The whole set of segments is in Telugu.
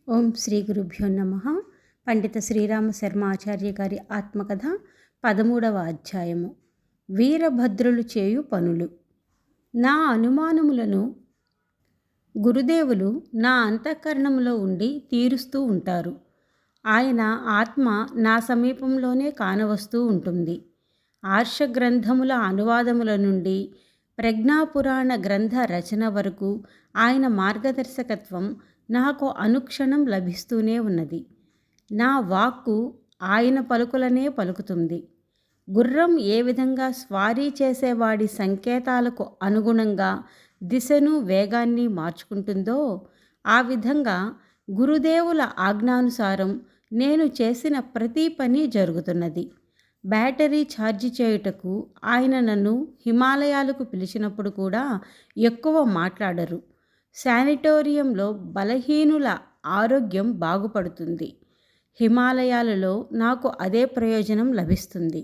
ఓం శ్రీ గురుభ్యో నమః. పండిత శ్రీరామ శర్మ ఆచార్య గారి ఆత్మకథ 13వ అధ్యాయము. వీరభద్రులు చేయు పనులు. నా అనుమానములను గురుదేవులు నా అంతఃకరణంలో ఉండి తీరుస్తూ ఉంటారు. ఆయన ఆత్మ నా సమీపంలోనే కానవస్తూ ఉంటుంది. ఆర్ష గ్రంథముల అనువాదముల నుండి ప్రజ్ఞాపురాణ గ్రంథ రచన వరకు ఆయన మార్గదర్శకత్వం నాకు అనుక్షణం లభిస్తూనే ఉన్నది. నా వాక్కు ఆయన పలుకులనే పలుకుతుంది. గుర్రం ఏ విధంగా స్వారీ చేసేవాడి సంకేతాలకు అనుగుణంగా దిశను వేగాన్ని మార్చుకుంటుందో ఆ విధంగా గురుదేవుల ఆజ్ఞానుసారం నేను చేసిన ప్రతి పని జరుగుతున్నది. బ్యాటరీ ఛార్జీ చేయుటకు ఆయన నన్ను హిమాలయాలకు పిలిచినప్పుడు కూడా ఎక్కువ మాట్లాడరు. శానిటోరియంలో బలహీనుల ఆరోగ్యం బాగుపడుతుంది. హిమాలయాలలో నాకు అదే ప్రయోజనం లభిస్తుంది.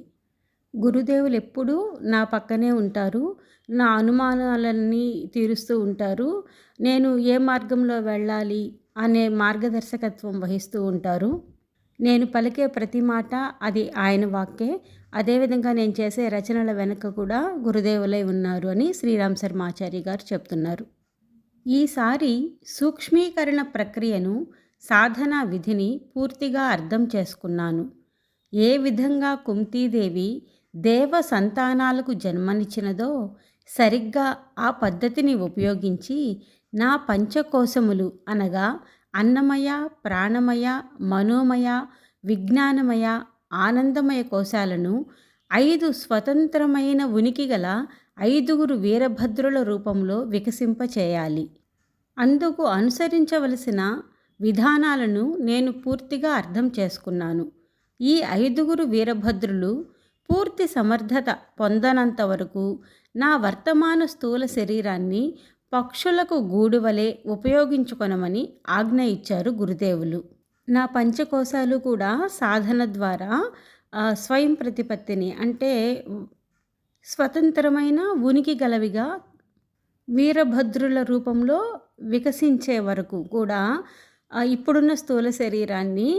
గురుదేవులు ఎప్పుడూ నా పక్కనే ఉంటారు. నా అనుమానాలన్నీ తీరుస్తూ ఉంటారు. నేను ఏ మార్గంలో వెళ్ళాలి అనే మార్గదర్శకత్వం వహిస్తూ ఉంటారు. నేను పలికే ప్రతి మాట అది ఆయన వాక్కే. అదేవిధంగా నేను చేసే రచనల వెనుక కూడా గురుదేవులై ఉన్నారు అని శ్రీరామ శర్మ ఆచార్య గారు చెప్తున్నారు. ఈసారి సూక్ష్మీకరణ ప్రక్రియను, సాధనా విధిని పూర్తిగా అర్థం చేసుకున్నాను. ఏ విధంగా కుంతీదేవి దేవ సంతానాలకు జన్మనిచ్చినదో సరిగ్గా ఆ పద్ధతిని ఉపయోగించి నా పంచకోశములు అనగా అన్నమయ, ప్రాణమయ, మనోమయ, విజ్ఞానమయ, ఆనందమయ కోశాలను 5 స్వతంత్రమైన ఉనికి గల 5 వీరభద్రుల రూపంలో వికసింపచేయాలి. అందుకు అనుసరించవలసిన విధానాలను నేను పూర్తిగా అర్థం చేసుకున్నాను. ఈ 5 వీరభద్రులు పూర్తి సమర్థత పొందనంత వరకు నా వర్తమాన స్థూల శరీరాన్ని పక్షులకు గూడువలే ఉపయోగించుకొనమని ఆజ్ఞ ఇచ్చారు గురుదేవులు. నా పంచకోశాలు కూడా సాధన ద్వారా స్వయం ప్రతిపత్తిని అంటే స్వతంత్రమైన ఉనికి గలవిగా వీరభద్రుల రూపంలో వికసించే వరకు కూడా ఇప్పుడున్న స్థూల శరీరాన్ని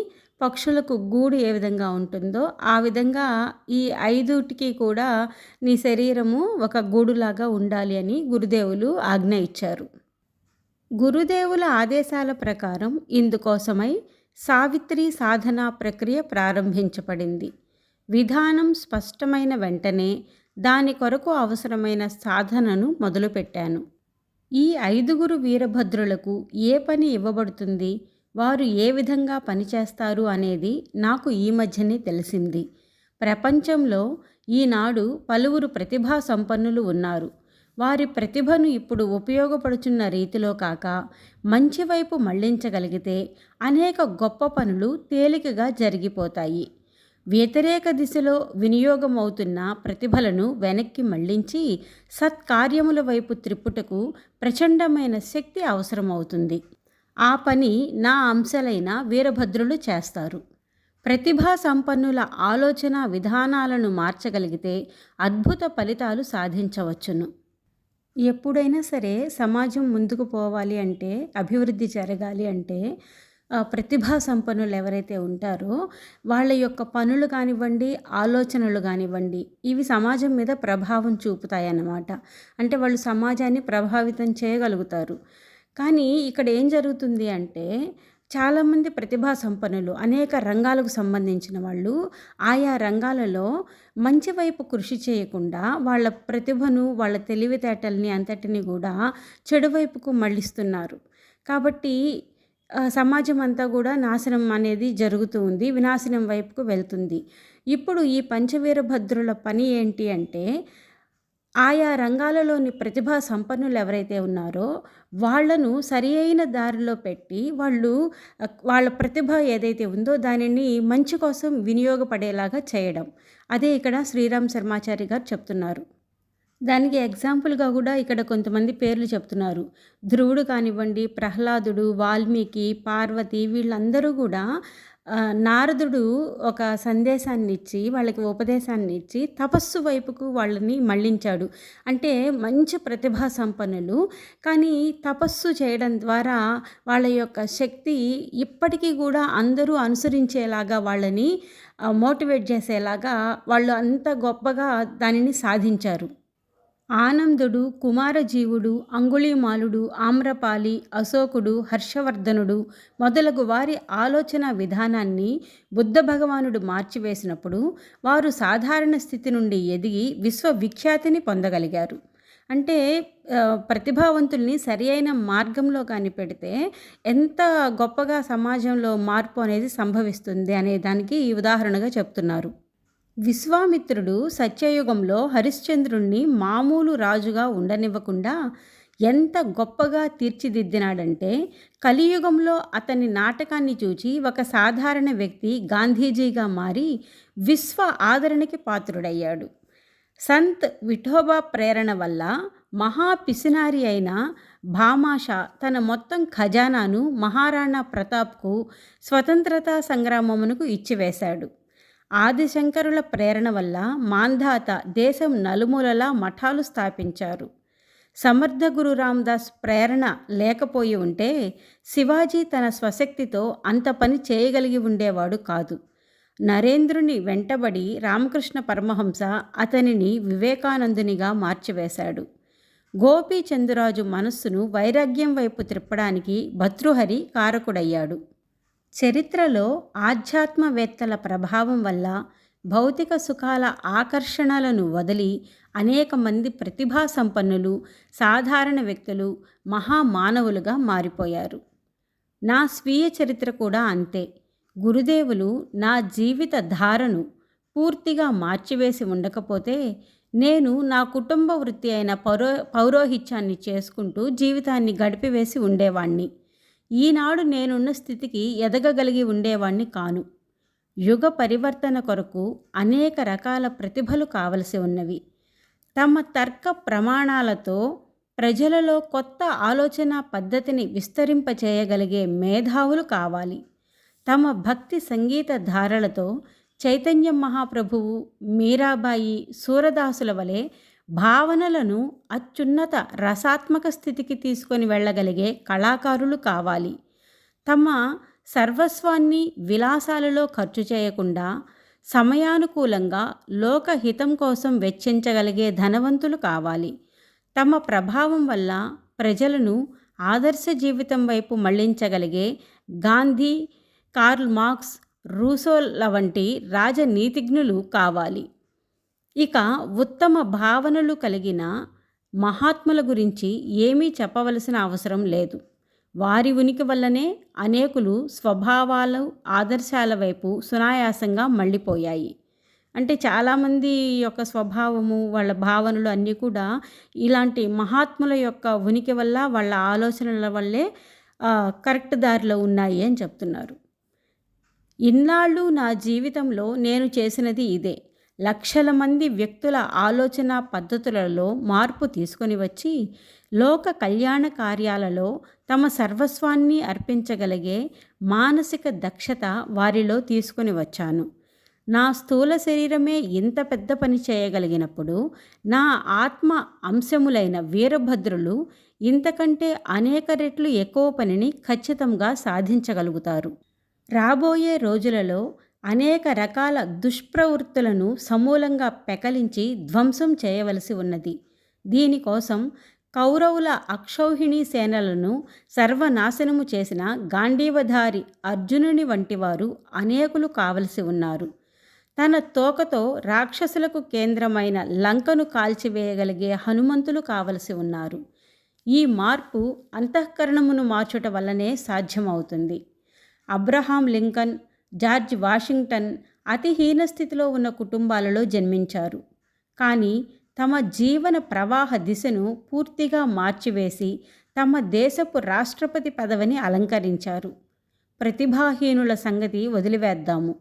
పక్షులకు గూడు ఏ విధంగా ఉంటుందో ఆ విధంగా ఈ 5టికి కూడా నీ శరీరము ఒక గూడులాగా ఉండాలి అని గురుదేవులు ఆజ్ఞ ఇచ్చారు. గురుదేవుల ఆదేశాల ప్రకారం ఇందుకోసమై సావిత్రి సాధనా ప్రక్రియ ప్రారంభించబడింది. విధానం స్పష్టమైన వెంటనే దాని కొరకు అవసరమైన సాధనను మొదలుపెట్టాను. ఈ 5 వీరభద్రులకు ఏ పని ఇవ్వబడుతుంది, వారు ఏ విధంగా పనిచేస్తారు అనేది నాకు ఈ మధ్యనే తెలిసింది. ప్రపంచంలో ఈనాడు పలువురు ప్రతిభా సంపన్నులు ఉన్నారు. వారి ప్రతిభను ఇప్పుడు ఉపయోగపడుచున్న రీతిలో కాక మంచి వైపు మళ్లించగలిగితే అనేక గొప్ప పనులు తేలికగా జరిగిపోతాయి. వ్యతిరేక దిశలో వినియోగమవుతున్న ప్రతిభలను వెనక్కి మళ్లించి సత్కార్యముల వైపు త్రిప్పుటకు ప్రచండమైన శక్తి అవసరమవుతుంది. ఆ పని నా అంశాలైన వీరభద్రులు చేస్తారు. ప్రతిభా సంపన్నుల ఆలోచన విధానాలను మార్చగలిగితే అద్భుత ఫలితాలు సాధించవచ్చును. ఎప్పుడైనా సరే సమాజం ముందుకు పోవాలి అంటే, అభివృద్ధి జరగాలి అంటే ప్రతిభా సంపన్నులు ఎవరైతే ఉంటారో వాళ్ళ యొక్క పనులు కానివ్వండి, ఆలోచనలు కానివ్వండి, ఇవి సమాజం మీద ప్రభావం చూపుతాయన్నమాట. అంటే వాళ్ళు సమాజాన్ని ప్రభావితం చేయగలుగుతారు. కానీ ఇక్కడ ఏం జరుగుతుంది అంటే చాలామంది ప్రతిభా సంపన్నులు అనేక రంగాలకు సంబంధించిన వాళ్ళు ఆయా రంగాలలో మంచి వైపు కృషి చేయకుండా వాళ్ళ ప్రతిభను, వాళ్ళ తెలివితేటల్ని అంతటిని కూడా చెడు వైపుకు మళ్ళిస్తున్నారు. కాబట్టి సమాజం అంతా కూడా నాశనం అనేది జరుగుతూ ఉంది, వినాశనం వైపుకు వెళ్తుంది. ఇప్పుడు ఈ పంచవీరభద్రుల పని ఏంటి అంటే ఆయా రంగాలలోని ప్రతిభా సంపన్నులు ఎవరైతే ఉన్నారో వాళ్లను సరి అయిన దారిలో పెట్టి వాళ్ళ ప్రతిభ ఏదైతే ఉందో దానిని మంచి కోసం వినియోగపడేలాగా చేయడం. అదే ఇక్కడ శ్రీరామ శర్మాచారి గారు చెప్తున్నారు. దానికి ఎగ్జాంపుల్‌గా గూడా ఇక్కడ కొంతమంది పేర్లు చెప్తున్నారు. ధ్రువుడు కానివ్వండి, ప్రహ్లాదుడు, వాల్మీకి, పార్వతి వీళ్ళందరూ గూడా నారదుడు ఒక సందేశాన్నిచ్చి, వాళ్ళకి ఉపదేశాన్నిచ్చి తపస్సు వైపుకు వాళ్ళని మళ్ళించాడు. అంటే మంచి ప్రతిభా సంపన్నులు. కానీ తపస్సు చేయడం ద్వారా వాళ్ళ యొక్క శక్తి ఇప్పటికీ గూడా అందరూ అనుసరించేలాగా వాళ్ళని మోటివేట్ చేసేలాగా వాళ్ళు అంత గొప్పగా దానిని సాధించారు. ఆనందుడు, కుమారజీవుడు, అంగుళీమాలుడు, ఆమ్రపాలి, అశోకుడు, హర్షవర్ధనుడు మొదలగు వారి ఆలోచన విధానాన్ని బుద్ధ భగవానుడు మార్చివేసినప్పుడు వారు సాధారణ స్థితి నుండి ఎదిగి విశ్వవిఖ్యాతిని పొందగలిగారు. అంటే ప్రతిభావంతుల్ని సరి అయిన మార్గంలో కానీ పెడితే ఎంత గొప్పగా సమాజంలో మార్పు అనేది సంభవిస్తుంది అనే దానికి ఈ ఉదాహరణగా చెప్తున్నారు. విశ్వామిత్రుడు సత్యయుగంలో హరిశ్చంద్రుణ్ణి మామూలు రాజుగా ఉండనివ్వకుండా ఎంత గొప్పగా తీర్చిదిద్దినాడంటే, కలియుగంలో అతని నాటకాన్ని చూచి ఒక సాధారణ వ్యక్తి గాంధీజీగా మారి విశ్వ ఆదరణకి పాత్రుడయ్యాడు. సంత్ విఠోబా ప్రేరణ వల్ల మహా పిసినారి అయిన భామాషా తన మొత్తం ఖజానాను మహారాణా ప్రతాప్కు స్వతంత్రతా సంగ్రామమునకు ఇచ్చివేశాడు. ఆదిశంకరుల ప్రేరణ వల్ల మాంధాత దేశం నలుమూలలా మఠాలు స్థాపించారు. సమర్థ గురు రామదాస్ ప్రేరణ లేకపోయి ఉంటే శివాజీ తన స్వశక్తితో అంత పని చేయగలిగి ఉండేవాడు కాదు. నరేంద్రుని వెంటబడి రామకృష్ణ పరమహంస అతనిని వివేకానందునిగా మార్చివేశాడు. గోపీచందురాజు మనస్సును వైరాగ్యం వైపు త్రిప్పడానికి భర్తృహరి కారకుడయ్యాడు. చరిత్రలో ఆధ్యాత్మవేత్తల ప్రభావం వల్ల భౌతిక సుఖాల ఆకర్షణలను వదిలి అనేక మంది ప్రతిభా సంపన్నులు, సాధారణ వ్యక్తులు మహామానవులుగా మారిపోయారు. నా స్వీయ చరిత్ర కూడా అంతే. గురుదేవులు నా జీవిత ధారను పూర్తిగా మార్చివేసి ఉండకపోతే నేను నా కుటుంబ వృత్తి అయిన పౌరోహిత్యాన్ని చేసుకుంటూ జీవితాన్ని గడిపివేసి ఉండేవాణ్ణి. ఈనాడు నేనున్న స్థితికి ఎదగగలిగి ఉండేవాణ్ణి కాను. యుగ పరివర్తన కొరకు అనేక రకాల ప్రతిభలు కావలసి ఉన్నవి. తమ తర్క ప్రమాణాలతో ప్రజలలో కొత్త ఆలోచన పద్ధతిని విస్తరింపచేయగలిగే మేధావులు కావాలి. తమ భక్తి సంగీత ధారలతో చైతన్య మహాప్రభువు, మీరాబాయి, సూరదాసుల వలె భావనలను అత్యున్నత రసాత్మక స్థితికి తీసుకొని వెళ్ళగలిగే కళాకారులు కావాలి. తమ సర్వస్వాన్ని విలాసాలలో ఖర్చు చేయకుండా సమయానుకూలంగా లోకహితం కోసం వెచ్చించగలిగే ధనవంతులు కావాలి. తమ ప్రభావం వల్ల ప్రజలను ఆదర్శ జీవితం వైపు మళ్లించగలిగే గాంధీ, కార్ల్ మార్క్స్, రూసోల వంటి రాజనీతిజ్ఞులు కావాలి. ఇక ఉత్తమ భావనలు కలిగిన మహాత్ముల గురించి ఏమీ చెప్పవలసిన అవసరం లేదు. వారి ఉనికి వల్లనే అనేకులు స్వభావాలు, ఆదర్శాల వైపు సునాయాసంగా మళ్ళీపోయాయి. అంటే చాలామంది యొక్క స్వభావము, వాళ్ళ భావనలు అన్నీ కూడా ఇలాంటి మహాత్ముల యొక్క ఉనికి వల్ల, వాళ్ళ ఆలోచనల వల్లే కరెక్ట్ దారిలో ఉన్నాయి అని చెప్తున్నారు. ఇన్నాళ్ళు నా జీవితంలో నేను చేసినది ఇదే. లక్షల మంది వ్యక్తుల ఆలోచన పద్ధతులలో మార్పు తీసుకొని వచ్చి లోక కళ్యాణ కార్యాలలో తమ సర్వస్వాన్ని అర్పించగలిగే మానసిక దక్షత వారిలో తీసుకొని వచ్చాను. నా స్థూల శరీరమే ఇంత పెద్ద పని చేయగలిగినప్పుడు నా ఆత్మ అంశములైన వీరభద్రులు ఇంతకంటే అనేక రెట్లు ఎక్కువ పనిని ఖచ్చితంగా సాధించగలుగుతారు. రాబోయే రోజులలో అనేక రకాల దుష్ప్రవృత్తులను సమూలంగా పెకలించి ధ్వంసం చేయవలసి ఉన్నది. దీనికోసం కౌరవుల అక్షౌహిణీ సేనలను సర్వనాశనము చేసిన గాంధీవధారి అర్జునుని వంటి వారు అనేకులు కావలసి ఉన్నారు. తన తోకతో రాక్షసులకు కేంద్రమైన లంకను కాల్చివేయగలిగే హనుమంతులు కావలసి ఉన్నారు. ఈ మార్పు అంతఃకరణమును మార్చుట వల్లనే సాధ్యమవుతుంది. అబ్రహాం లింకన్, జార్జ్ వాషింగ్టన్ అతి హీనస్థితిలో ఉన్న కుటుంబాలలో జన్మించారు. కానీ తమ జీవన ప్రవాహ దిశను పూర్తిగా మార్చివేసి తమ దేశపు రాష్ట్రపతి పదవిని అలంకరించారు. ప్రతిభాహీనుల సంగతి వదిలివేద్దాము.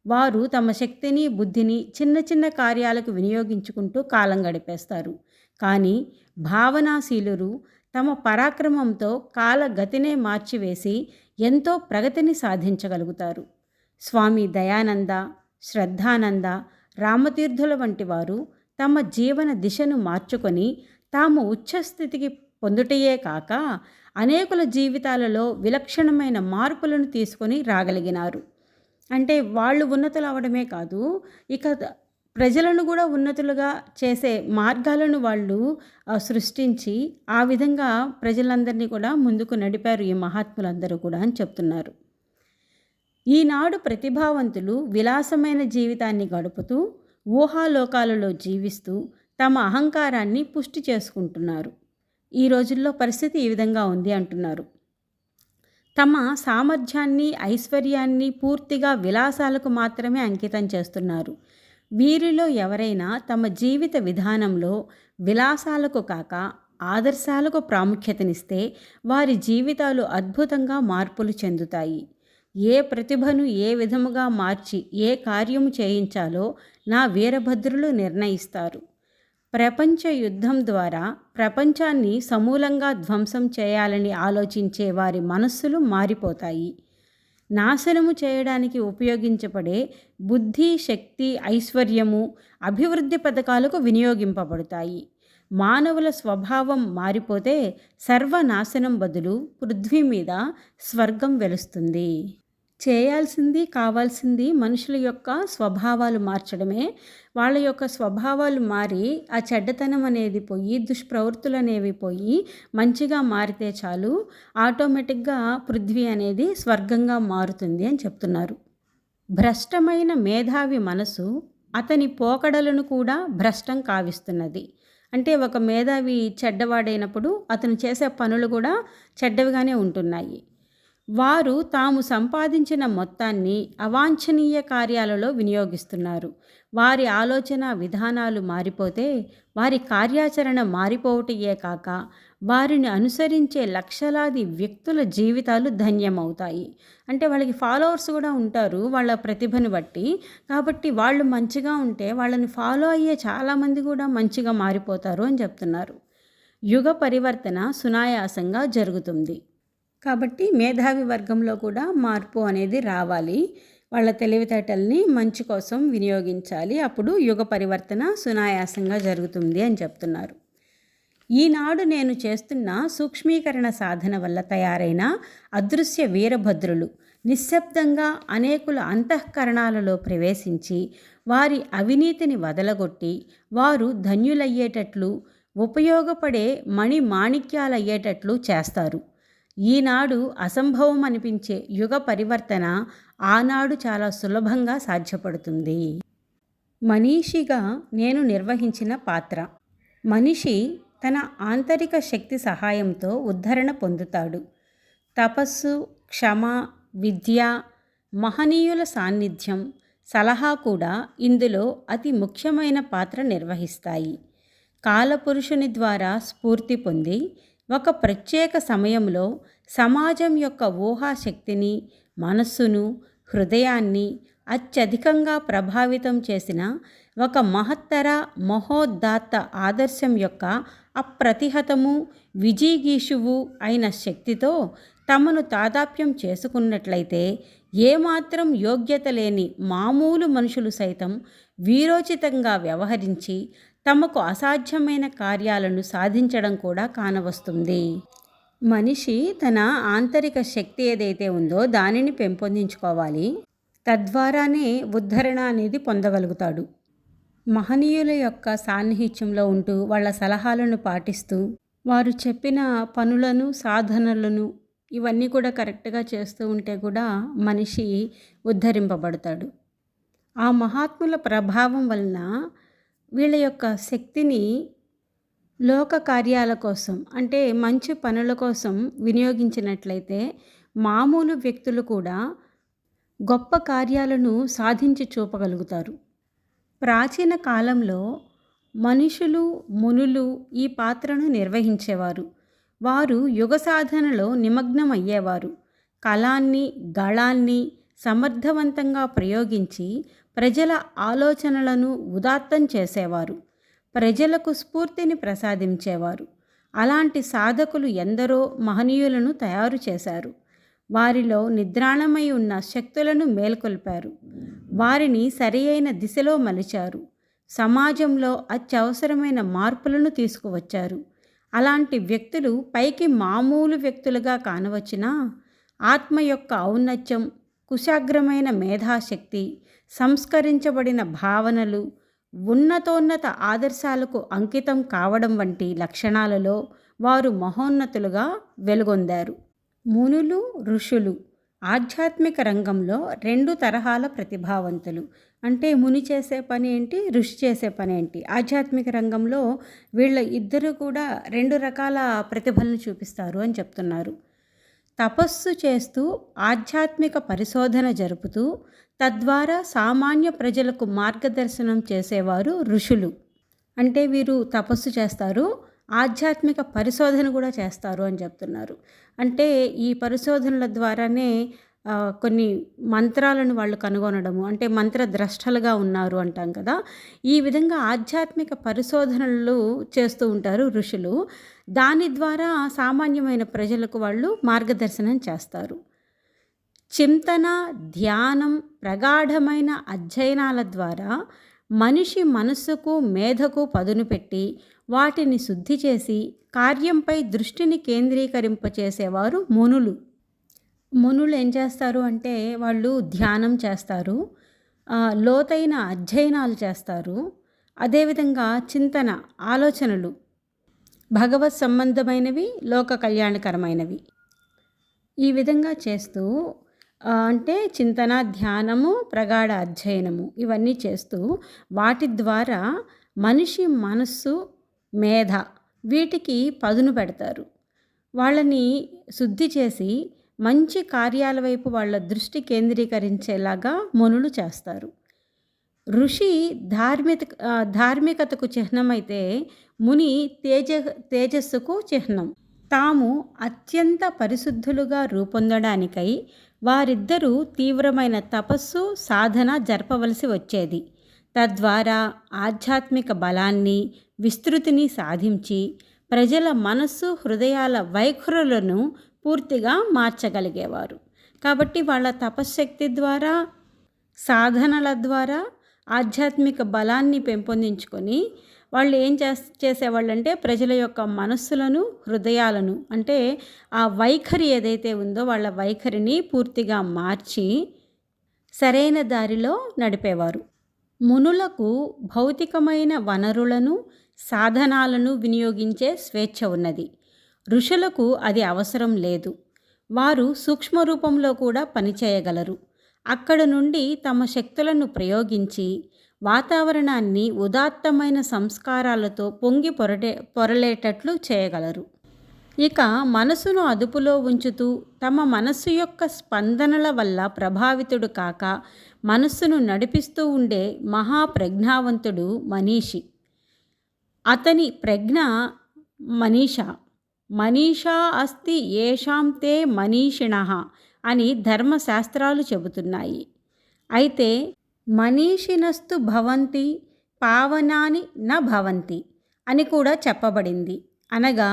వారు తమ శక్తిని, బుద్ధిని చిన్న చిన్న కార్యాలకు వినియోగించుకుంటూ కాలం గడిపేస్తారు. కానీ భావనాశీలురు తమ పరాక్రమంతో కాలగతినే మార్చివేసి ఎంతో ప్రగతిని సాధించగలుగుతారు. స్వామి దయానంద, శ్రద్ధానంద, రామతీర్థుల వంటి వారు తమ జీవన దిశను మార్చుకొని తాము ఉచ్చస్థితికి పొందుటయే కాక అనేకుల జీవితాలలో విలక్షణమైన మార్పులను తీసుకొని రాగలిగినారు. అంటే వాళ్ళు ఉన్నతులు అవడమే కాదు, ఇక ప్రజలను కూడా ఉన్నతులుగా చేసే మార్గాలను వాళ్ళు సృష్టించి ఆ విధంగా ప్రజలందరినీ కూడా ముందుకు నడిపారు ఈ మహాత్ములందరూ కూడా అని చెప్తున్నారు. ఈనాడు ప్రతిభావంతులు విలాసమైన జీవితాన్ని గడుపుతూ ఊహాలోకాలలో జీవిస్తూ తమ అహంకారాన్ని పుష్టి చేసుకుంటున్నారు. ఈ రోజుల్లో పరిస్థితి ఈ విధంగా ఉంది అంటున్నారు. తమ సామర్థ్యాన్ని, ఐశ్వర్యాన్ని పూర్తిగా విలాసాలకు మాత్రమే అంకితం చేస్తున్నారు. వీరిలో ఎవరైనా తమ జీవిత విధానంలో విలాసాలకు కాక ఆదర్శాలకు ప్రాముఖ్యతనిస్తే వారి జీవితాలు అద్భుతంగా మార్పులు చెందుతాయి. ఏ ప్రతిభను ఏ విధముగా మార్చి ఏ కార్యము చేయించాలో నా వీరభద్రులు నిర్ణయిస్తారు. ప్రపంచ యుద్ధం ద్వారా ప్రపంచాన్ని సమూలంగా ధ్వంసం చేయాలని ఆలోచించే వారి మనస్సులు మారిపోతాయి. నాశనము చేయడానికి ఉపయోగించబడే బుద్ధి, శక్తి, ఐశ్వర్యము అభివృద్ధి పథకాలకు వినియోగింపబడతాయి. మానవుల స్వభావం మారిపోతే సర్వనాశనం బదులు పృథ్వీ మీద స్వర్గం వెలుస్తుంది. చేయాల్సింది, కావాల్సింది మనుషుల యొక్క స్వభావాలు మార్చడమే. వాళ్ళ యొక్క స్వభావాలు మారి ఆ చెడ్డతనం అనేది పోయి, దుష్ప్రవృత్తులు అనేవి పోయి మంచిగా మారితే చాలు, ఆటోమేటిక్గా పృథ్వీ అనేది స్వర్గంగా మారుతుంది అని చెప్తున్నారు. భ్రష్టమైన మేధావి మనసు అతని పోకడలను కూడా భ్రష్టం కావిస్తున్నది. అంటే ఒక మేధావి చెడ్డవాడైనప్పుడు అతను చేసే పనులు కూడా చెడ్డవిగానే ఉంటున్నాయి. వారు తాము సంపాదించిన మొత్తాన్ని అవాంఛనీయ కార్యాలలో వినియోగిస్తున్నారు. వారి ఆలోచన విధానాలు మారిపోతే వారి కార్యాచరణ మారిపోవటయే కాక వారిని అనుసరించే లక్షలాది వ్యక్తుల జీవితాలు ధన్యమవుతాయి. అంటే వాళ్ళకి ఫాలోవర్స్ కూడా ఉంటారు వాళ్ళ ప్రతిభను బట్టి. కాబట్టి వాళ్ళు మంచిగా ఉంటే వాళ్ళని ఫాలో అయ్యే చాలామంది కూడా మంచిగా మారిపోతారు అని చెప్తున్నారు. యుగ పరివర్తన సునాయాసంగా జరుగుతుంది. కాబట్టి మేధావి వర్గంలో కూడా మార్పు అనేది రావాలి. వాళ్ళ తెలివితేటల్ని మంచి కోసం వినియోగించాలి. అప్పుడు యుగ పరివర్తన సునాయాసంగా జరుగుతుంది అని చెప్తున్నారు. ఈనాడు నేను చేస్తున్న సూక్ష్మీకరణ సాధన వల్ల తయారైన అదృశ్య వీరభద్రులు నిశ్శబ్దంగా అనేకుల అంతఃకరణాలలో ప్రవేశించి వారి అవినీతిని వదలగొట్టి వారు ధన్యులయ్యేటట్లు, ఉపయోగపడే మణి మాణిక్యాలయ్యేటట్లు చేస్తారు. ఈనాడు అసంభవం అనిపించే యుగ పరివర్తన ఆనాడు చాలా సులభంగా సాధ్యపడుతుంది. మనీషిగా నేను నిర్వహించిన పాత్ర. మనిషి తన ఆంతరిక శక్తి సహాయంతో ఉద్ధరణ పొందుతాడు. తపస్సు, క్షమ, విద్య, మహనీయుల సాన్నిధ్యం, సలహా కూడా ఇందులో అతి ముఖ్యమైన పాత్ర నిర్వహిస్తాయి. కాలపురుషుని ద్వారా స్ఫూర్తి పొంది ఒక ప్రత్యేక సమయంలో సమాజం యొక్క ఊహాశక్తిని, మనస్సును, హృదయాన్ని అత్యధికంగా ప్రభావితం చేసిన ఒక మహత్తర మహోదాత్త ఆదర్శం యొక్క అప్రతిహతము, విజిగీషువు అయిన శక్తితో తమను తాదాప్యం చేసుకున్నట్లయితే ఏమాత్రం యోగ్యత లేని మామూలు మనుషులు సైతం వీరోచితంగా వ్యవహరించి తమకు అసాధ్యమైన కార్యాలను సాధించడం కూడా కానవస్తుంది. మనిషి తన ఆంతరిక శక్తి ఏదైతే ఉందో దానిని పెంపొందించుకోవాలి. తద్వారానే ఉద్ధరణ అనేది పొందగలుగుతాడు. మహనీయుల యొక్క సాన్నిహిత్యంలో ఉంటూ వాళ్ళ సలహాలను పాటిస్తూ వారు చెప్పిన పనులను, సాధనలను ఇవన్నీ కూడా కరెక్ట్గా చేస్తూ ఉంటే కూడా మనిషి ఉద్ధరింపబడతాడు. ఆ మహాత్ముల ప్రభావం వలన వీళ్ళ యొక్క శక్తిని లోక కార్యాల కోసం, అంటే మంచి పనుల కోసం వినియోగించినట్లయితే మామూలు వ్యక్తులు కూడా గొప్ప కార్యాలను సాధించి చూపగలుగుతారు. ప్రాచీన కాలంలో మనుషులు, మునులు ఈ పాత్రను నిర్వహించేవారు. వారు యుగ సాధనలో నిమగ్నమయ్యేవారు. కళాన్ని, గళాన్ని సమర్థవంతంగా ప్రయోగించి ప్రజల ఆలోచనలను ఉదాత్తం చేసేవారు. ప్రజలకు స్ఫూర్తిని ప్రసాదించేవారు. అలాంటి సాధకులు ఎందరో మహనీయులను తయారు చేశారు. వారిలో నిద్రాణమై ఉన్న శక్తులను మేల్కొల్పారు. వారిని సరియైన దిశలో మలిచారు. సమాజంలో అత్యవసరమైన మార్పులను తీసుకువచ్చారు. అలాంటి వ్యక్తులు పైకి మామూలు వ్యక్తులుగా కానవచ్చినా ఆత్మ యొక్క ఔన్నత్యం, కుశాగ్రమైన మేధాశక్తి, సంస్కరించబడిన భావనలు, ఉన్నతోన్నత ఆదర్శాలకు అంకితం కావడం వంటి లక్షణాలలో వారు మహోన్నతులుగా వెలుగొందారు. మునులు, ఋషులు ఆధ్యాత్మిక రంగంలో రెండు తరహాల ప్రతిభావంతులు. అంటే ముని చేసే పని ఏంటి, ఋషి చేసే పని ఏంటి? ఆధ్యాత్మిక రంగంలో వీళ్ళ ఇద్దరు కూడా రెండు రకాల ప్రతిభలను చూపిస్తారు అని చెప్తున్నారు. తపస్సు చేస్తూ ఆధ్యాత్మిక పరిశోధన జరుపుతూ తద్వారా సామాన్య ప్రజలకు మార్గదర్శనం చేసేవారు ఋషులు. అంటే వీరు తపస్సు చేస్తారు, ఆధ్యాత్మిక పరిశోధన కూడా చేస్తారు అని చెప్తున్నారు. అంటే ఈ పరిశోధనల ద్వారానే కొన్ని మంత్రాలను వాళ్ళు కనుగొనడము, అంటే మంత్రద్రష్టలుగా ఉన్నారు అంటాం కదా. ఈ విధంగా ఆధ్యాత్మిక పరిశోధనలు చేస్తూ ఉంటారు ఋషులు. దాని ద్వారా సామాన్యమైన ప్రజలకు వాళ్ళు మార్గదర్శనం చేస్తారు. చింతన, ధ్యానం, ప్రగాఢమైన అధ్యయనాల ద్వారా మనిషి మనస్సుకు, మేధకు పదును పెట్టి వాటిని శుద్ధి చేసి కార్యంపై దృష్టిని కేంద్రీకరింపచేసేవారు మునులు. మునులు ఏం చేస్తారు అంటే వాళ్ళు ధ్యానం చేస్తారు, లోతైన అధ్యయనాలు చేస్తారు. అదేవిధంగా చింతన, ఆలోచనలు భగవత్ సంబంధమైనవి, లోక కళ్యాణకరమైనవి ఈ విధంగా చేస్తూ అంటే చింతన, ధ్యానము, ప్రగాఢ అధ్యయనము ఇవన్నీ చేస్తూ వాటి ద్వారా మనిషి మనస్సు, మేధ వీటికి పదును పెడతారు. వాళ్ళని శుద్ధి చేసి మంచి కార్యాల వైపు వాళ్ళ దృష్టి కేంద్రీకరించేలాగా మునులు చేస్తారు. ఋషి ధార్మికతకు చిహ్నమైతే ముని తేజస్సుకు చిహ్నం. తాము అత్యంత పరిశుద్ధులుగా రూపొందడానికై వారిద్దరూ తీవ్రమైన తపస్సు, సాధన జరపవలసి వచ్చేది. తద్వారా ఆధ్యాత్మిక బలాన్ని, విస్తృతిని సాధించి ప్రజల మనస్సు, హృదయాల వైఖరులను పూర్తిగా మార్చగలిగేవారు. కాబట్టి వాళ్ళ తపశ్శక్తి ద్వారా, సాధనల ద్వారా ఆధ్యాత్మిక బలాన్ని పెంపొందించుకొని వాళ్ళు ఏం చేసేవాళ్ళంటే ప్రజల యొక్క మనస్సులను, హృదయాలను, అంటే ఆ వైఖరి ఏదైతే ఉందో వాళ్ళ వైఖరిని పూర్తిగా మార్చి సరైన దారిలో నడిపేవారు. మునులకు భౌతికమైన వనరులను, సాధనాలను వినియోగించే స్వేచ్ఛ ఉన్నది. ఋషులకు అది అవసరం లేదు. వారు సూక్ష్మ రూపంలో కూడా పనిచేయగలరు. అక్కడ నుండి తమ శక్తులను ప్రయోగించి వాతావరణాన్ని ఉదాత్తమైన సంస్కారాలతో పొంగి పొరలేటట్లు చేయగలరు. ఇక మనసును అదుపులో ఉంచుతూ తమ మనస్సు యొక్క స్పందనల వల్ల ప్రభావితుడు కాక మనస్సును నడిపిస్తూ ఉండే మహాప్రజ్ఞావంతుడు మనీషి. అతని ప్రజ్ఞ మనీషా. మనీషా అస్తి ఏషాం తే మనీషిణః అని ధర్మశాస్త్రాలు చెబుతున్నాయి. అయితే మనీషినస్తు భవంతి పావనాని న భవంతి అని కూడా చెప్పబడింది. అనగా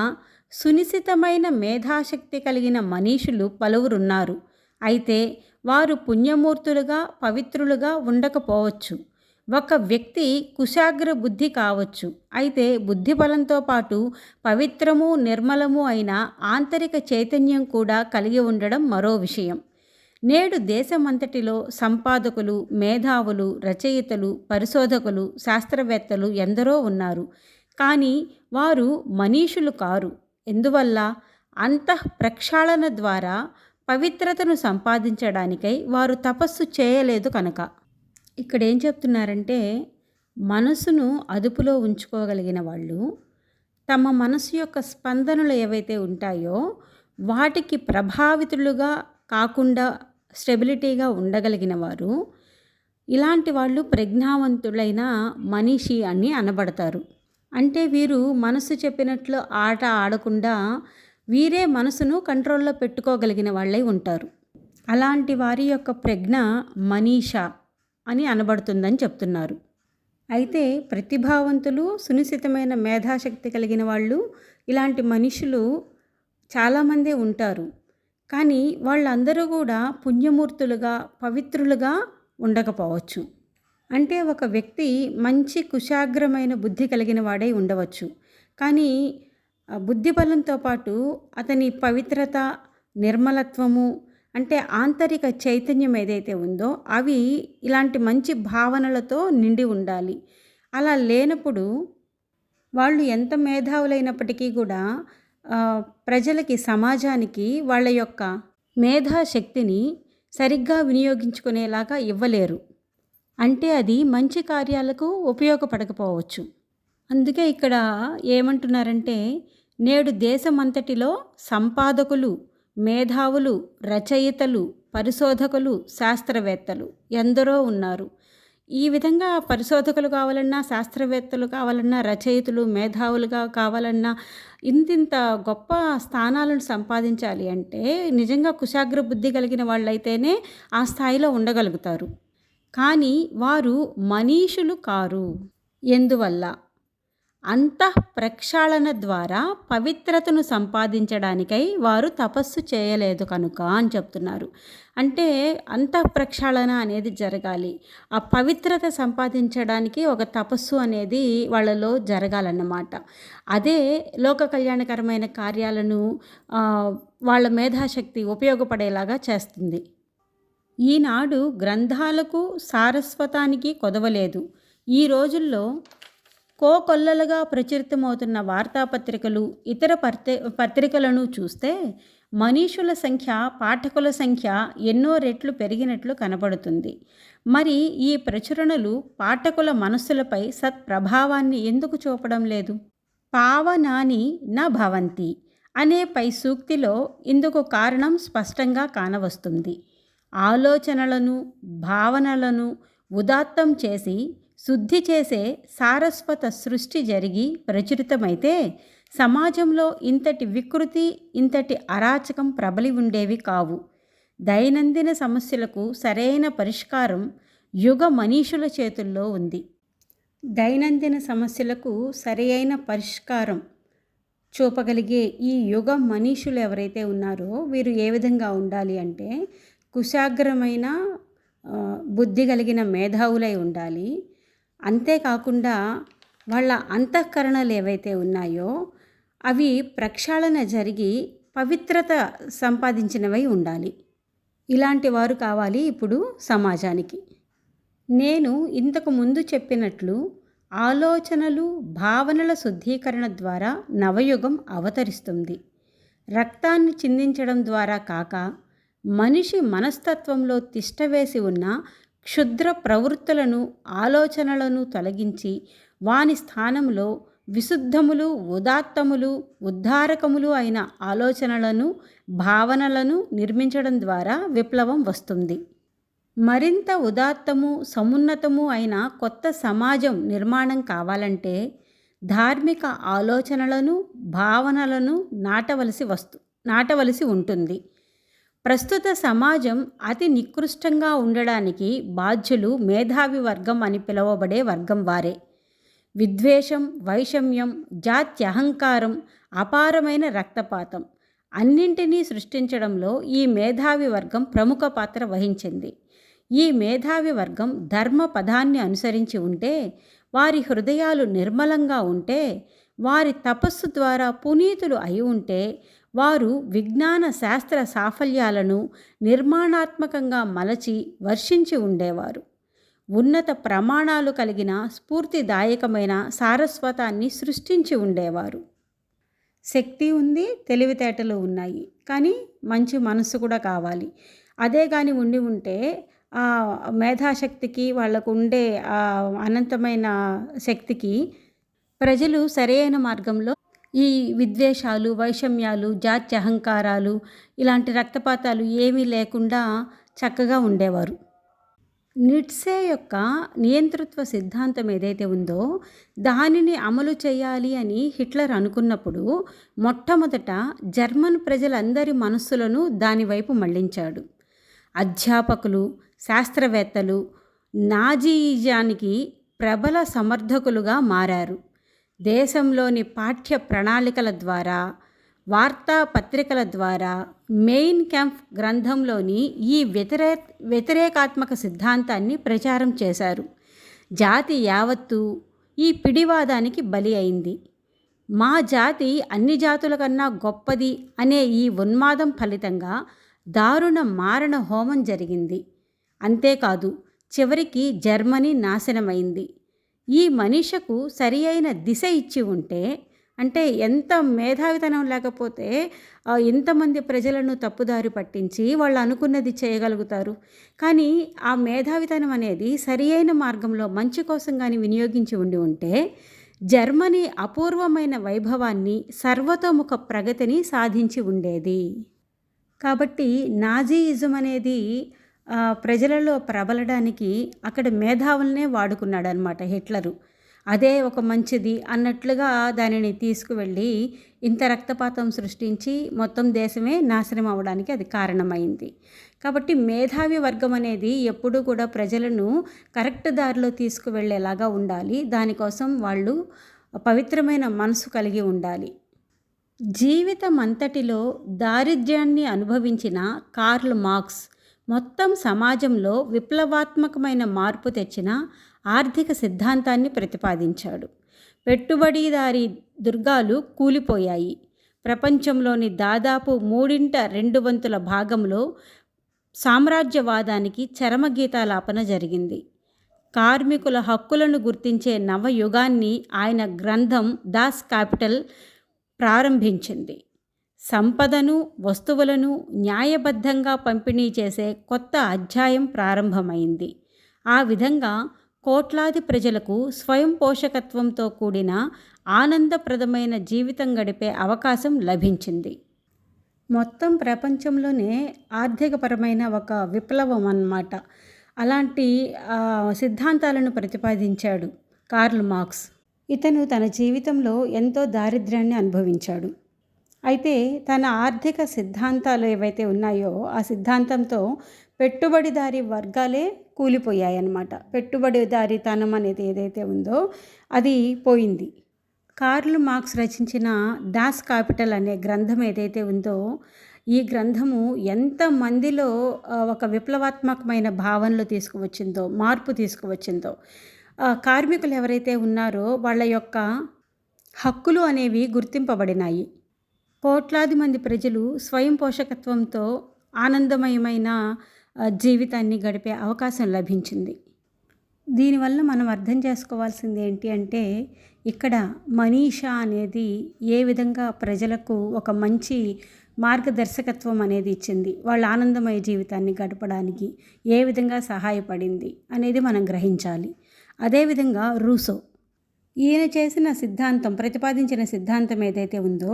సునిశితమైన మేధాశక్తి కలిగిన మనీషులు పలువురున్నారు. అయితే వారు పుణ్యమూర్తులుగా, పవిత్రులుగా ఉండకపోవచ్చు. ఒక వ్యక్తి కుశాగ్ర బుద్ధి కావచ్చు. అయితే బుద్ధి బలంతో పాటు పవిత్రము, నిర్మలము అయిన ఆంతరిక చైతన్యం కూడా కలిగి ఉండడం మరో విషయం. నేడు దేశమంతటిలో సంపాదకులు, మేధావులు, రచయితలు, పరిశోధకులు, శాస్త్రవేత్తలు ఎందరో ఉన్నారు. కానీ వారు మనీషులు కారు. ఎందువల్ల? అంతఃప్రక్షాళన ద్వారా పవిత్రతను సంపాదించడానికై వారు తపస్సు చేయలేదు కనుక. ఇక్కడ ఏం చెప్తున్నారంటే మనసును అదుపులో ఉంచుకోగలిగిన వాళ్ళు తమ మనసు యొక్క స్పందనలు ఏవైతే ఉంటాయో వాటికి ప్రభావితులుగా కాకుండా స్టెబిలిటీగా ఉండగలిగిన వారు, ఇలాంటి వాళ్ళు ప్రజ్ఞావంతులైన మనీషి అని అనబడతారు. అంటే వీరు మనసు చెప్పినట్లు ఆట ఆడకుండా వీరే మనసును కంట్రోల్లో పెట్టుకోగలిగిన వాళ్ళై ఉంటారు. అలాంటి వారి యొక్క ప్రజ్ఞ మనీషా అని అనబడుతుందని చెప్తున్నారు. అయితే ప్రతిభావంతులు, సునిశితమైన మేధాశక్తి కలిగిన వాళ్ళు, ఇలాంటి మనుషులు చాలామందే ఉంటారు. కానీ వాళ్ళందరూ కూడా పుణ్యమూర్తులుగా, పవిత్రులుగా ఉండకపోవచ్చు. అంటే ఒక వ్యక్తి మంచి కుశాగ్రమైన బుద్ధి కలిగిన వాడై ఉండవచ్చు. కానీ బుద్ధి బలంతో పాటు అతని పవిత్రత, నిర్మలత్వము, అంటే ఆంతరిక చైతన్యం ఏదైతే ఉందో అవి ఇలాంటి మంచి భావనలతో నిండి ఉండాలి. అలా లేనప్పుడు వాళ్ళు ఎంత మేధావులైనప్పటికీ కూడా ప్రజలకి, సమాజానికి వాళ్ళ యొక్క మేధాశక్తిని సరిగ్గా వినియోగించుకునేలాగా ఇవ్వలేరు. అంటే అది మంచి కార్యాలకు ఉపయోగపడకపోవచ్చు. అందుకే ఇక్కడ ఏమంటున్నారంటే, నేడు దేశమంతటిలో సంపాదకులు, మేధావులు, రచయితలు, పరిశోధకులు, శాస్త్రవేత్తలు ఎందరో ఉన్నారు. ఈ విధంగా పరిశోధకులు కావాలన్నా, శాస్త్రవేత్తలు కావాలన్నా, రచయితలు, మేధావులుగా కావాలన్నా, ఇంతింత గొప్ప స్థానాలను సంపాదించాలి అంటే నిజంగా కుశాగ్ర బుద్ధి కలిగిన వాళ్ళైతేనే ఆ స్థాయిలో ఉండగలుగుతారు. కానీ వారు మనీషులు కారు. ఎందువల్ల? అంతఃప్రక్షాళన ద్వారా పవిత్రతను సంపాదించడానికై వారు తపస్సు చేయలేదు కనుక అని చెప్తున్నారు. అంటే అంతఃప్రక్షాళన అనేది జరగాలి. ఆ పవిత్రత సంపాదించడానికి ఒక తపస్సు అనేది వాళ్ళలో జరగాలన్నమాట. అదే లోక కళ్యాణకరమైన కార్యాలను వాళ్ళ మేధాశక్తి ఉపయోగపడేలాగా చేస్తుంది. ఈనాడు గ్రంథాలకు, సారస్వతానికి కొదవలేదు. ఈ రోజుల్లో కోకొల్లలుగా ప్రచురితమవుతున్న వార్తాపత్రికలు, ఇతర పత్రికలను చూస్తే మనీషుల సంఖ్య, పాఠకుల సంఖ్య ఎన్నో రెట్లు పెరిగినట్లు కనబడుతుంది. మరి ఈ ప్రచురణలు పాఠకుల మనస్సులపై సత్ప్రభావాన్ని ఎందుకు చూపడం లేదు? పావనాని న భవంతి అనే పై సూక్తిలో ఇందుకు కారణం స్పష్టంగా కానవస్తుంది. ఆలోచనలను, భావనలను ఉదాత్తం చేసి శుద్ధి చేసే సారస్వత సృష్టి జరిగి ప్రచురితమైతే సమాజంలో ఇంతటి వికృతి, ఇంతటి అరాచకం ప్రబలి ఉండేవి కావు. దైనందిన సమస్యలకు సరైన పరిష్కారం యుగ మనీషుల చేతుల్లో ఉంది. దైనందిన సమస్యలకు సరైన పరిష్కారం చూపగలిగే ఈ యుగ మనీషులు ఎవరైతే ఉన్నారో వీరు ఏ విధంగా ఉండాలి అంటే, కుశాగ్రమైన బుద్ధి కలిగిన మేధావులై ఉండాలి. అంతేకాకుండా వాళ్ళ అంతఃకరణలు ఏవైతే ఉన్నాయో అవి ప్రక్షాళన జరిగి పవిత్రత సంపాదించినవై ఉండాలి. ఇలాంటి వారు కావాలి ఇప్పుడు సమాజానికి. నేను ఇంతకు ముందు చెప్పినట్లు ఆలోచనలు, భావనల శుద్ధీకరణ ద్వారా నవయుగం అవతరిస్తుంది. రక్తాన్ని చిందించడం ద్వారా కాక, మనిషి మనస్తత్వంలో తిష్టవేసి ఉన్న క్షుద్ర ప్రవృత్తులను, ఆలోచనలను తొలగించి వాని స్థానంలో విశుద్ధములు, ఉదాత్తములు, ఉద్ధారకములు అయిన ఆలోచనలను, భావనలను నిర్మించడం ద్వారా విప్లవం వస్తుంది. మరింత ఉదాత్తము, సమున్నతము అయిన కొత్త సమాజం నిర్మాణం కావాలంటే ధార్మిక ఆలోచనలను, భావనలను నాటవలసి ఉంటుంది. ప్రస్తుత సమాజం అతి నికృష్టంగా ఉండడానికి బాధ్యులు మేధావి వర్గం అని పిలువబడే వర్గం వారే. విద్వేషం, వైషమ్యం, జాత్యహంకారం, అపారమైన రక్తపాతం అన్నింటినీ సృష్టించడంలో ఈ మేధావి వర్గం ప్రముఖ పాత్ర వహించింది. ఈ మేధావి వర్గం ధర్మ పదాన్ని అనుసరించి ఉంటే, వారి హృదయాలు నిర్మలంగా ఉంటే, వారి తపస్సు ద్వారా పునీతులు అయి ఉంటే, వారు విజ్ఞాన శాస్త్ర సాఫల్యాలను నిర్మాణాత్మకంగా మలచి వర్షించి ఉండేవారు. ఉన్నత ప్రమాణాలు కలిగిన స్ఫూర్తిదాయకమైన సారస్వతాన్ని సృష్టించి ఉండేవారు. శక్తి ఉంది, తెలివితేటలు ఉన్నాయి, కానీ మంచి మనస్సు కూడా కావాలి. అదే కానీ ఉంటే ఆ మేధాశక్తికి, వాళ్ళకు ఉండే అనంతమైన శక్తికి ప్రజలు సరైన మార్గంలో ఈ విద్వేషాలు, వైషమ్యాలు, జాత్యహంకారాలు, ఇలాంటి రక్తపాతాలు ఏమీ లేకుండా చక్కగా ఉండేవారు. నిట్సే యొక్క నియంతృత్వ సిద్ధాంతం ఏదైతే ఉందో దానిని అమలు చేయాలి అని హిట్లర్ అనుకున్నప్పుడు మొట్టమొదట జర్మన్ ప్రజలందరి మనస్సులను దానివైపు మళ్లించాడు. అధ్యాపకులు, శాస్త్రవేత్తలు నాజీయిజానికి ప్రబల సమర్థకులుగా మారారు. దేశంలోని పాఠ్య ప్రణాళికల ద్వారా, వార్తాపత్రికల ద్వారా మెయిన్ క్యాంప్ గ్రంథంలోని ఈ వ్యతిరేకాత్మక సిద్ధాంతాన్ని ప్రచారం చేశారు. జాతి యావత్తు ఈ పిడివాదానికి బలి అయింది. మా జాతి అన్ని జాతుల కన్నా గొప్పది అనే ఈ ఉన్మాదం ఫలితంగా దారుణ మారణ హోమం జరిగింది. అంతేకాదు, చివరికి జర్మనీ నాశనమైంది. ఈ మనిషకు సరి అయిన దిశ ఇచ్చి ఉంటే, అంటే ఎంత మేధావితనం లేకపోతే ఇంతమంది ప్రజలను తప్పుదారి పట్టించి వాళ్ళు అనుకున్నది చేయగలుగుతారు. కానీ ఆ మేధావితనం అనేది సరి అయిన మార్గంలో మంచి కోసం కానీ వినియోగించి ఉంటే జర్మనీ అపూర్వమైన వైభవాన్ని, సర్వతోముఖ ప్రగతిని సాధించి ఉండేది. కాబట్టి నాజీయిజం అనేది ప్రజలలో ప్రబలడానికి అక్కడ మేధావులనే వాడుకున్నాడు అనమాట హిట్లరు. అదే ఒక మంచిది అన్నట్లుగా దానిని తీసుకువెళ్ళి ఇంత రక్తపాతం సృష్టించి మొత్తం దేశమే నాశనం అవ్వడానికి అది కారణమైంది. కాబట్టి మేధావి వర్గం అనేది ఎప్పుడూ కూడా ప్రజలను కరెక్ట్ దారిలో తీసుకువెళ్ళేలాగా ఉండాలి. దానికోసం వాళ్ళు పవిత్రమైన మనసు కలిగి ఉండాలి. జీవితం అంతటిలో దారిద్ర్యాన్ని అనుభవించిన కార్ల్ మార్క్స్ మొత్తం సమాజంలో విప్లవాత్మకమైన మార్పు తెచ్చిన ఆర్థిక సిద్ధాంతాన్ని ప్రతిపాదించాడు. పెట్టుబడిదారీ దుర్గాలు కూలిపోయాయి. ప్రపంచంలోని దాదాపు 2/3 భాగంలో సామ్రాజ్యవాదానికి చరమగీతాలాపన జరిగింది. కార్మికుల హక్కులను గుర్తించే నవయుగాన్ని ఆయన గ్రంథం దాస్ క్యాపిటల్ ప్రారంభించింది. సంపదను, వస్తువులను న్యాయబద్ధంగా పంపిణీ చేసే కొత్త అధ్యాయం ప్రారంభమైంది. ఆ విధంగా కోట్లాది ప్రజలకు స్వయం పోషకత్వంతో కూడిన ఆనందప్రదమైన జీవితం గడిపే అవకాశం లభించింది. మొత్తం ప్రపంచంలోనే ఆర్థికపరమైన ఒక విప్లవం అన్నమాట. అలాంటి సిద్ధాంతాలను ప్రతిపాదించాడు కార్ల్ మార్క్స్. ఇతను తన జీవితంలో ఎంతో దారిద్ర్యాన్ని అనుభవించాడు. అయితే తన ఆర్థిక సిద్ధాంతాలు ఏవైతే ఉన్నాయో ఆ సిద్ధాంతంతో పెట్టుబడిదారీ వర్గాలే కూలిపోయాయన్నమాట. పెట్టుబడిదారీతనం అనేది ఏదైతే ఉందో అది పోయింది. కార్ల్ మార్క్స్ రచించిన దాస్ క్యాపిటల్ అనే గ్రంథం ఏదైతే ఉందో ఈ గ్రంథము ఎంతమందిలో ఒక విప్లవాత్మకమైన భావనలు తీసుకువచ్చిందో, మార్పు తీసుకువచ్చిందో. కార్మికులు ఎవరైతే ఉన్నారో వాళ్ళ యొక్క హక్కులు అనేవి గుర్తింపబడినాయి. కోట్లాది మంది ప్రజలు స్వయం పోషకత్వంతో ఆనందమయమైన జీవితాన్ని గడిపే అవకాశం లభించింది. దీనివల్ల మనం అర్థం చేసుకోవాల్సింది ఏంటి అంటే, ఇక్కడ మనీషా అనేది ఏ విధంగా ప్రజలకు ఒక మంచి మార్గదర్శకత్వం అనేది ఇచ్చింది, వాళ్ళ ఆనందమయ జీవితాన్ని గడపడానికి ఏ విధంగా సహాయపడింది అనేది మనం గ్రహించాలి. అదేవిధంగా రూసో ఈయన చేసిన సిద్ధాంతం, ప్రతిపాదించిన సిద్ధాంతం ఏదైతే ఉందో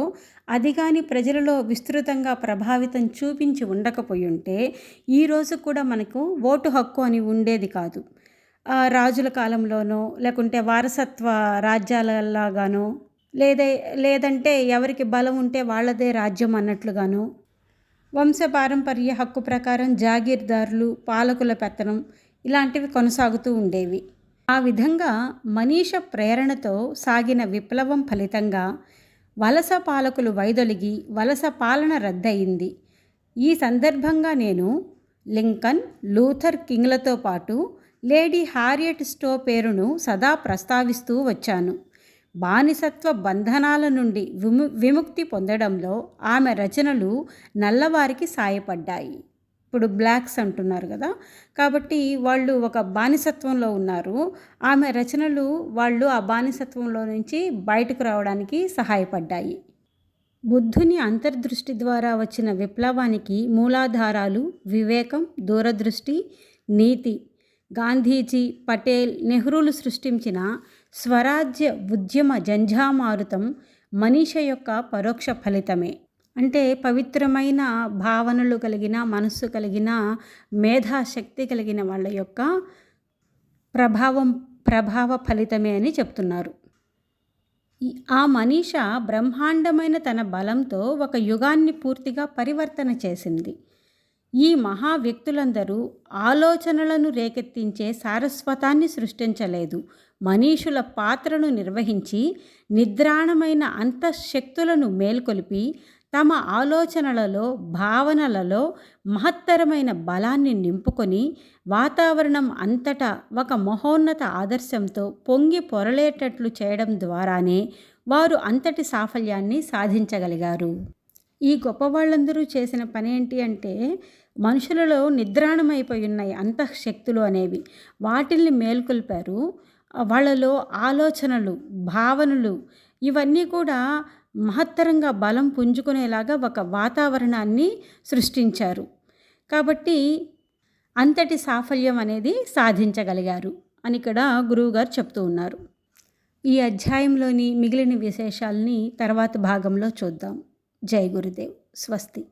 అది కానీ ప్రజలలో విస్తృతంగా ప్రభావితం చూపించి ఉండకపోయి ఉంటే ఈరోజు కూడా మనకు ఓటు హక్కు అని ఉండేది కాదు. రాజుల కాలంలోనో లేకుంటే వారసత్వ రాజ్యాలలాగానో లేదంటే ఎవరికి బలం ఉంటే వాళ్ళదే రాజ్యం అన్నట్లుగానో, వంశపారంపర్య హక్కు ప్రకారం జాగీర్దారులు, పాలకుల పెత్తనం ఇలాంటివి కొనసాగుతూ ఉండేవి. ఆ విధంగా మనీష ప్రేరణతో సాగిన విప్లవం ఫలితంగా వలస పాలకులు వైదొలిగి వలస పాలన రద్దయింది. ఈ సందర్భంగా నేను లింకన్, లూథర్ కింగ్లతో పాటు లేడీ హారియట్ స్టో పేరును సదా ప్రస్తావిస్తూ వచ్చాను. బానిసత్వ బంధనాల నుండి విముక్తి పొందడంలో ఆమె రచనలు నల్లవారికి సాయపడ్డాయి. ఇప్పుడు బ్లాక్స్ అంటున్నారు కదా, కాబట్టి వాళ్ళు ఒక బానిసత్వంలో ఉన్నారు. ఆమె రచనలు వాళ్ళు ఆ బానిసత్వంలో నుంచి బయటకు రావడానికి సహాయపడ్డాయి. బుద్ధుని అంతర్దృష్టి ద్వారా వచ్చిన విప్లవానికి మూలాధారాలు వివేకం, దూరదృష్టి, నీతి. గాంధీజీ, పటేల్, నెహ్రూలు సృష్టించిన స్వరాజ్య ఉద్యమ జంఝామారుతం మనీష యొక్క పరోక్ష ఫలితమే. అంటే పవిత్రమైన భావనలు కలిగిన, మనస్సు కలిగిన, మేధాశక్తి కలిగిన వాళ్ళ యొక్క ప్రభావ ఫలితమే అని చెప్తున్నారు. ఆ మనీష బ్రహ్మాండమైన తన బలంతో ఒక యుగాన్ని పూర్తిగా పరివర్తన చేసింది. ఈ మహా వ్యక్తులందరూ ఆలోచనలను రేకెత్తించే సారస్వతాన్ని సృష్టించలేదు. మనీషుల పాత్రను నిర్వహించి నిద్రాణమైన అంతఃశక్తులను మేల్కొలిపి తమ ఆలోచనలలో, భావనలలో మహత్తరమైన బలాన్ని నింపుకొని వాతావరణం అంతటా ఒక మహోన్నత ఆదర్శంతో పొంగి పొరలేటట్లు చేయడం ద్వారానే వారు అంతటి సాఫల్యాన్ని సాధించగలిగారు. ఈ గొప్పవాళ్ళందరూ చేసిన పనేంటి అంటే, మనుషులలో నిద్రాణమైపోయి ఉన్నాయి అంతఃశక్తులు అనేవి. వాటిల్ని మేల్కొల్పారు. వాళ్ళలో ఆలోచనలు, భావనలు ఇవన్నీ కూడా మహత్తరంగా బలం పుంజుకునేలాగా ఒక వాతావరణాన్ని సృష్టించారు. కాబట్టి అంతటి సాఫల్యం అనేది సాధించగలిగారు అని ఇక్కడ గురువుగారు చెప్తూ ఉన్నారు. ఈ అధ్యాయంలోని మిగిలిన విశేషాలని తర్వాత భాగంలో చూద్దాం. జై గురుదేవ్. స్వస్తి.